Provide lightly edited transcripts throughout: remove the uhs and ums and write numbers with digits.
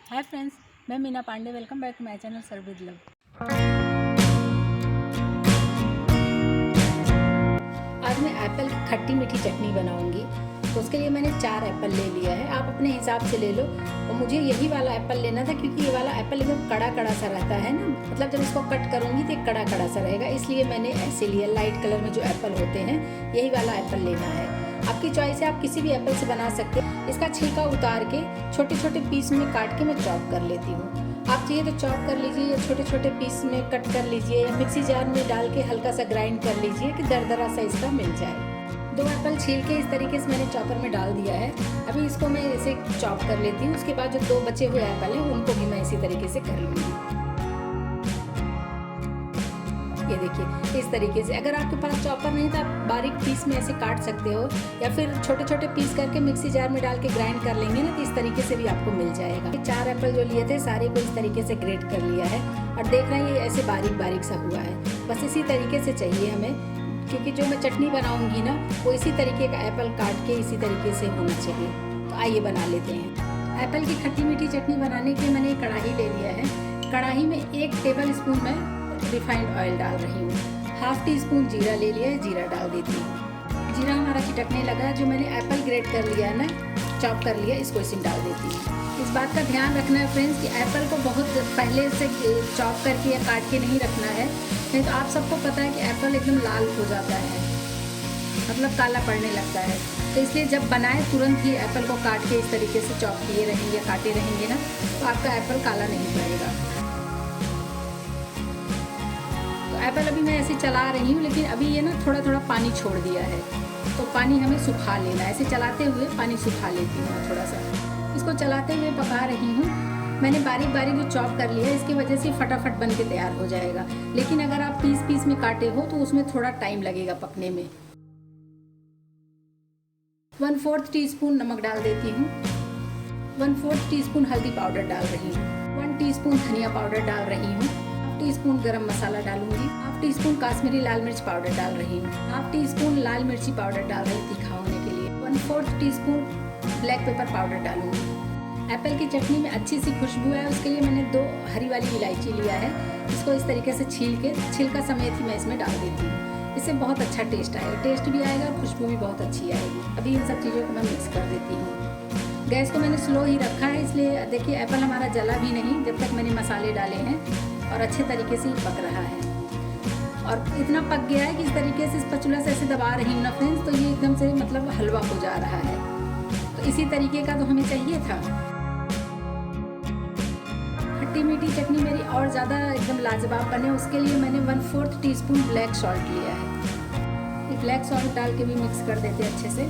हाय friends, मैं Meena Pandey. Welcome back to my channel serve with love. आज मैं एप्पल की खट्टी मीठी चटनी बनाऊंगी। तो उसके लिए मैंने 4 एप्पल ले लिया है। आप अपने हिसाब से ले लो। और मुझे यही वाला एप्पल लेना था क्योंकि ये वाला एप्पल एकदम कड़ा कड़ा सा रहता है ना, मतलब जब इसको कट करूंगी तो कड़ा कड़ा सा रहेगा, इसलिए मैंने ऐसे लिया। लाइट कलर में जो एप्पल होते हैं यही वाला एप्पल लेना है। आपकी चॉइस है, आप किसी भी एप्पल से बना सकते हैं। इसका छिलका उतार के छोटे छोटे पीस में काट के मैं चॉप कर लेती हूँ। आप चाहिए तो चॉप कर लीजिए या छोटे छोटे पीस में कट कर लीजिए या मिक्सी जार में डाल के हल्का सा ग्राइंड कर लीजिए कि दरदरा सा इसका मिल जाए। 2 एप्पल छील के इस तरीके से मैंने चॉपर में डाल दिया है। अभी इसको मैं ऐसे चॉप कर लेती हूँ। उसके बाद जो 2 बचे हुए एप्पल हैं उनको भी मैं इसी तरीके से कर लूँगी। ये देखिए, इस तरीके से। अगर आपके पास चॉपर नहीं तो आप बारीक पीस में ऐसे काट सकते हो या फिर छोटे छोटे पीस करके मिक्सी जार में डाल के ग्राइंड कर लेंगे ना, तो इस तरीके से भी आपको मिल जाएगा। 4 एप्पल जो लिए थे सारे को इस तरीके से ग्रेट कर लिया है और देख रहे हैं ये ऐसे बारीक बारीक सा हुआ है। बस इसी तरीके से चाहिए हमें, क्योंकि जो मैं चटनी बनाऊंगी ना वो इसी तरीके का एप्पल काट के इसी तरीके से होना चाहिए। तो आइए बना लेते हैं। एप्पल की खट्टी मीठी चटनी बनाने के लिए मैंने एक कढ़ाई ले लिया है। कढ़ाई में 1 टेबल स्पून में रिफाइंड ऑयल डाल रही हूँ। 1/2 टीस्पून जीरा ले लिया है, जीरा डाल देती हूँ। जीरा हमारा चिटकने लगा। जो मैंने एप्पल ग्रेट कर लिया है ना, चॉप कर लिया, इसको इसमें डाल देती हूँ। इस बात का ध्यान रखना है फ्रेंड्स कि एप्पल को बहुत पहले से चॉप करके या काट के नहीं रखना है, नहीं तो आप सबको पता है कि एप्पल एकदम लाल हो जाता है, मतलब काला पड़ने लगता है। तो इसलिए जब बनाए तुरंत ही एप्पल को काट के इस तरीके से चॉप किए रहेंगे, काटे रहेंगे ना, तो आपका एप्पल काला नहीं पड़ेगा। एप्पल अभी मैं ऐसे चला रही हूँ, लेकिन अभी ये ना थोड़ा थोड़ा पानी छोड़ दिया है, तो पानी हमें सुखा लेना है। ऐसे चलाते हुए पानी सुखा लेती हूँ मैं थोड़ा सा। इसको चलाते हुए पका रही हूँ। मैंने बारीक बारीक जो चॉप कर लिया है, इसकी वजह से फटाफट बन के तैयार हो जाएगा। लेकिन अगर आप पीस पीस में काटे हो तो उसमें थोड़ा टाइम लगेगा पकने में। 1/4 टीस्पून नमक डाल देती हूँ। 1/4 टीस्पून हल्दी पाउडर डाल रही हूँ। 1 टीस्पून धनिया पाउडर डाल रही हूँ। 1 टीस्पून गरम मसाला डालूंगी। 1 टीस्पून काश्मीरी लाल मिर्च पाउडर डाल रही हूँ। 1 टीस्पून लाल मिर्ची पाउडर डाल रही हूँ तीखा होने के लिए। 1/4 टीस्पून ब्लैक पेपर पाउडर डालूंगी। एप्पल की चटनी में अच्छी सी खुशबू है, उसके लिए मैंने 2 हरी वाली इलायची लिया है। इसको इस तरीके से छील के छिलका समेत ही मैं इसमें डाल देती हूँ। इससे बहुत अच्छा टेस्ट आएगा, टेस्ट भी आएगा और खुशबू भी बहुत अच्छी आएगी। अभी इन सब चीज़ों को मैं मिक्स कर देती हूँ। गैस को मैंने स्लो ही रखा है, इसलिए देखिए एप्पल हमारा जला भी नहीं जब तक मैंने मसाले डाले हैं, और अच्छे तरीके से पक रहा है। और इतना पक गया है कि इस तरीके से स्पैचुला से ऐसे दबा रही हूँ ना फ्रेंड्स, तो ये एकदम से मतलब हलवा हो जा रहा है। तो इसी तरीके का तो हमें चाहिए था। खट्टी मीठी चटनी मेरी और ज़्यादा एकदम लाजवाब बने, उसके लिए मैंने 1/4 टीस्पून ब्लैक सॉल्ट लिया है। ये ब्लैक सॉल्ट डाल के भी मिक्स कर देते हैं अच्छे से।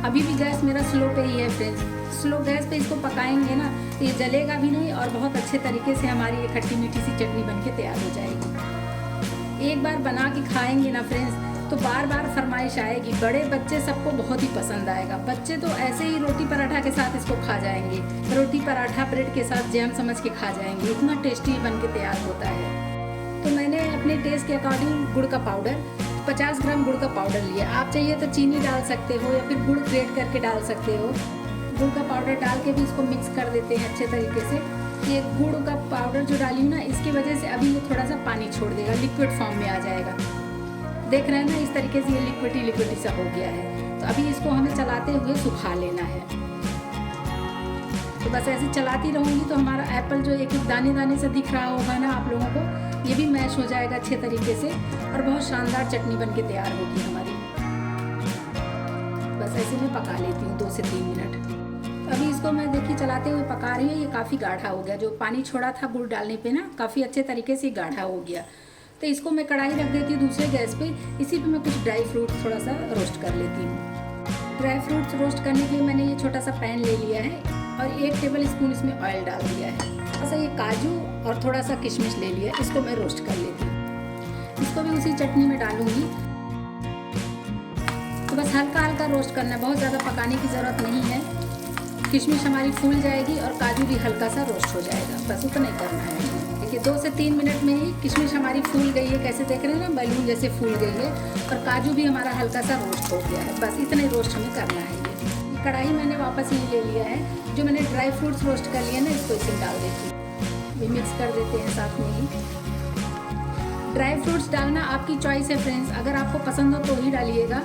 अभी भी गैस मेरा स्लो पे ही है फ्रेंड्स। स्लो गैस पे इसको पकाएंगे ना तो ये जलेगा भी नहीं और बहुत अच्छे तरीके से हमारी ये खट्टी मीठी सी चटनी बनके तैयार हो जाएगी। एक बार बना के खाएंगे ना फ्रेंड्स तो बार बार फरमाइश आएगी। बड़े बच्चे सबको बहुत ही पसंद आएगा। बच्चे तो ऐसे ही रोटी पराठा के साथ इसको खा जाएंगे, रोटी पराठा ब्रेड के साथ जैम समझ के खा जाएंगे, इतना टेस्टी बन के तैयार होता है। तो मैंने अपने टेस्ट के अकॉर्डिंग गुड़ का पाउडर 50 ग्राम गुड़ का पाउडर लिया। आप चाहिए तो चीनी डाल सकते हो या फिर गुड़ ग्रेट करके डाल सकते हो। गुड़ का पाउडर डाल के भी इसको मिक्स कर देते हैं अच्छे तरीके से। ये गुड़ का पाउडर जो डाली हूँ ना, इसकी वजह से अभी ये थोड़ा सा पानी छोड़ देगा, लिक्विड फॉर्म में आ जाएगा। देख रहे हैं ना, इस तरीके से ये लिक्विडी सा हो गया है। तो अभी इसको हमें चलाते हुए सुखा लेना है। तो बस ऐसे चलाती रहूँगी तो हमारा एप्पल जो एक एक दाने दाने से दिख रहा होगा ना आप लोगों को, ये भी मैश हो जाएगा अच्छे तरीके से और बहुत शानदार चटनी बनके तैयार होगी हमारी। बस ऐसे मैं पका लेती हूँ 2 से 3 मिनट। अभी इसको मैं देखिए चलाते हुए पका रही हूँ। ये काफ़ी गाढ़ा हो गया, जो पानी छोड़ा था गुड़ डालने पे ना, काफ़ी अच्छे तरीके से गाढ़ा हो गया। तो इसको मैं कढ़ाई रख देती हूँ दूसरे गैस पे। इसी पे मैं कुछ ड्राई फ्रूट थोड़ा सा रोस्ट कर लेती हूँ। ड्राई फ्रूट्स रोस्ट करने के लिए मैंने ये छोटा सा पैन ले लिया है और 1 टेबल स्पून इसमें ऑयल डाल दिया है। थोड़ा सा ये काजू और थोड़ा सा किशमिश ले लिया, इसको मैं रोस्ट कर लेती हूँ। इसको भी उसी चटनी में डालूंगी। तो बस हल्का हल्का रोस्ट करना है, बहुत ज़्यादा पकाने की ज़रूरत नहीं है। किशमिश हमारी फूल जाएगी और काजू भी हल्का सा रोस्ट हो जाएगा, बस उतना ही करना है। देखिए 2 से 3 मिनट में ही किशमिश हमारी फूल गई है, कैसे देख रहे हैं ना, बैलून जैसे फूल गई है। और काजू भी हमारा हल्का सा रोस्ट हो गया है, बस इतना ही रोस्ट हमें करना है। ये कढ़ाई मैंने वापस ही ले लिया है। जो मैंने ड्राई फ्रूट्स रोस्ट कर लिए ना, इसको इसे डाल देती हूँ। भी मिक्स कर देते हैं साथ में ही। ड्राई फ्रूट्स डालना आपकी चॉइस है फ्रेंड्स, अगर आपको पसंद हो तो ही डालिएगा।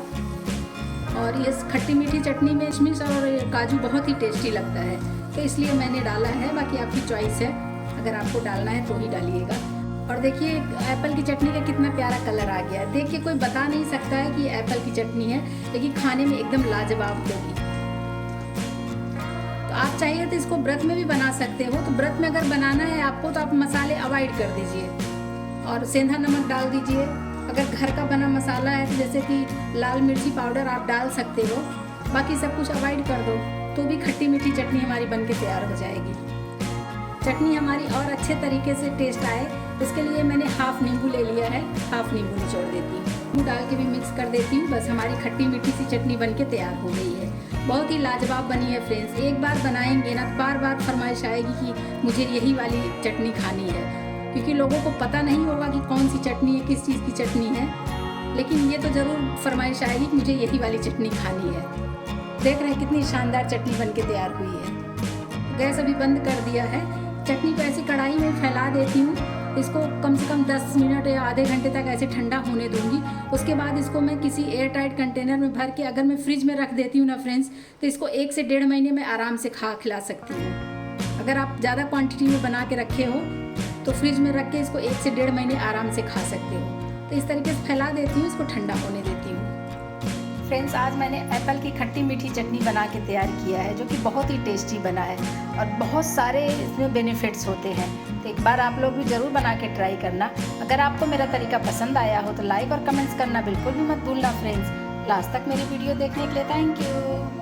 और ये खट्टी मीठी चटनी में किशमिश और काजू बहुत ही टेस्टी लगता है, तो इसलिए मैंने डाला है। बाकी आपकी चॉइस है, अगर आपको डालना है तो ही डालिएगा। और देखिए एप्पल की चटनी का कितना प्यारा कलर आ गया है। देखिए कोई बता नहीं सकता है कि एप्पल की चटनी है, लेकिन खाने में एकदम लाजवाब होगी। तो आप चाहिए तो इसको व्रत में भी बना सकते हो। तो व्रत में अगर बनाना है आपको तो आप मसाले अवॉइड कर दीजिए और सेंधा नमक डाल दीजिए। अगर घर का बना मसाला है तो जैसे कि लाल मिर्ची पाउडर आप डाल सकते हो, बाकी सब कुछ अवॉइड कर दो तो भी खट्टी मीठी चटनी हमारी बन के तैयार हो जाएगी। चटनी हमारी और अच्छे तरीके से टेस्ट आए, इसके लिए मैंने हाफ नींबू ले लिया है, हाफ नींबू निचोड़ देती हूँ। नींबू डाल के भी मिक्स कर देती हूँ। बस हमारी खट्टी मीठी सी चटनी बन के तैयार हो गई है। बहुत ही लाजवाब बनी है फ्रेंड्स। एक बार बनाएंगे ना, बार बार फरमाइश आएगी कि मुझे यही वाली चटनी खानी है, क्योंकि लोगों को पता नहीं होगा कि कौन सी चटनी है, किस चीज़ की चटनी है, लेकिन ये तो ज़रूर फरमाइश आएगी कि मुझे यही वाली चटनी खानी है। देख रहे हैं कितनी शानदार चटनी बन के तैयार हुई है। गैस अभी बंद कर दिया है। चटनी को ऐसी कढ़ाई में फैला देती हूँ। इसको कम से कम 10 मिनट या आधे घंटे तक ऐसे ठंडा होने दूंगी। उसके बाद इसको मैं किसी एयर टाइट कंटेनर में भर के अगर मैं फ्रिज में रख देती हूँ ना फ्रेंड्स, तो इसको 1 से 1.5 महीने में आराम से खिला सकती हूँ। अगर आप ज़्यादा क्वांटिटी में बना के रखे हो तो फ्रिज में रख के इसको 1 से 1.5 महीने आराम से खा सकते हो। तो इस तरीके से फैला देती हूँ, इसको ठंडा होने देती हूँ। फ्रेंड्स आज मैंने एप्पल की खट्टी मीठी चटनी बना के तैयार किया है, जो कि बहुत ही टेस्टी बना है और बहुत सारे इसमें बेनिफिट्स होते हैं। तो एक बार आप लोग भी ज़रूर बना के ट्राई करना। अगर आपको मेरा तरीका पसंद आया हो तो लाइक और कमेंट्स करना बिल्कुल भी मत भूलना फ्रेंड्स। लास्ट तक मेरी वीडियो देखने के लिए थैंक यू।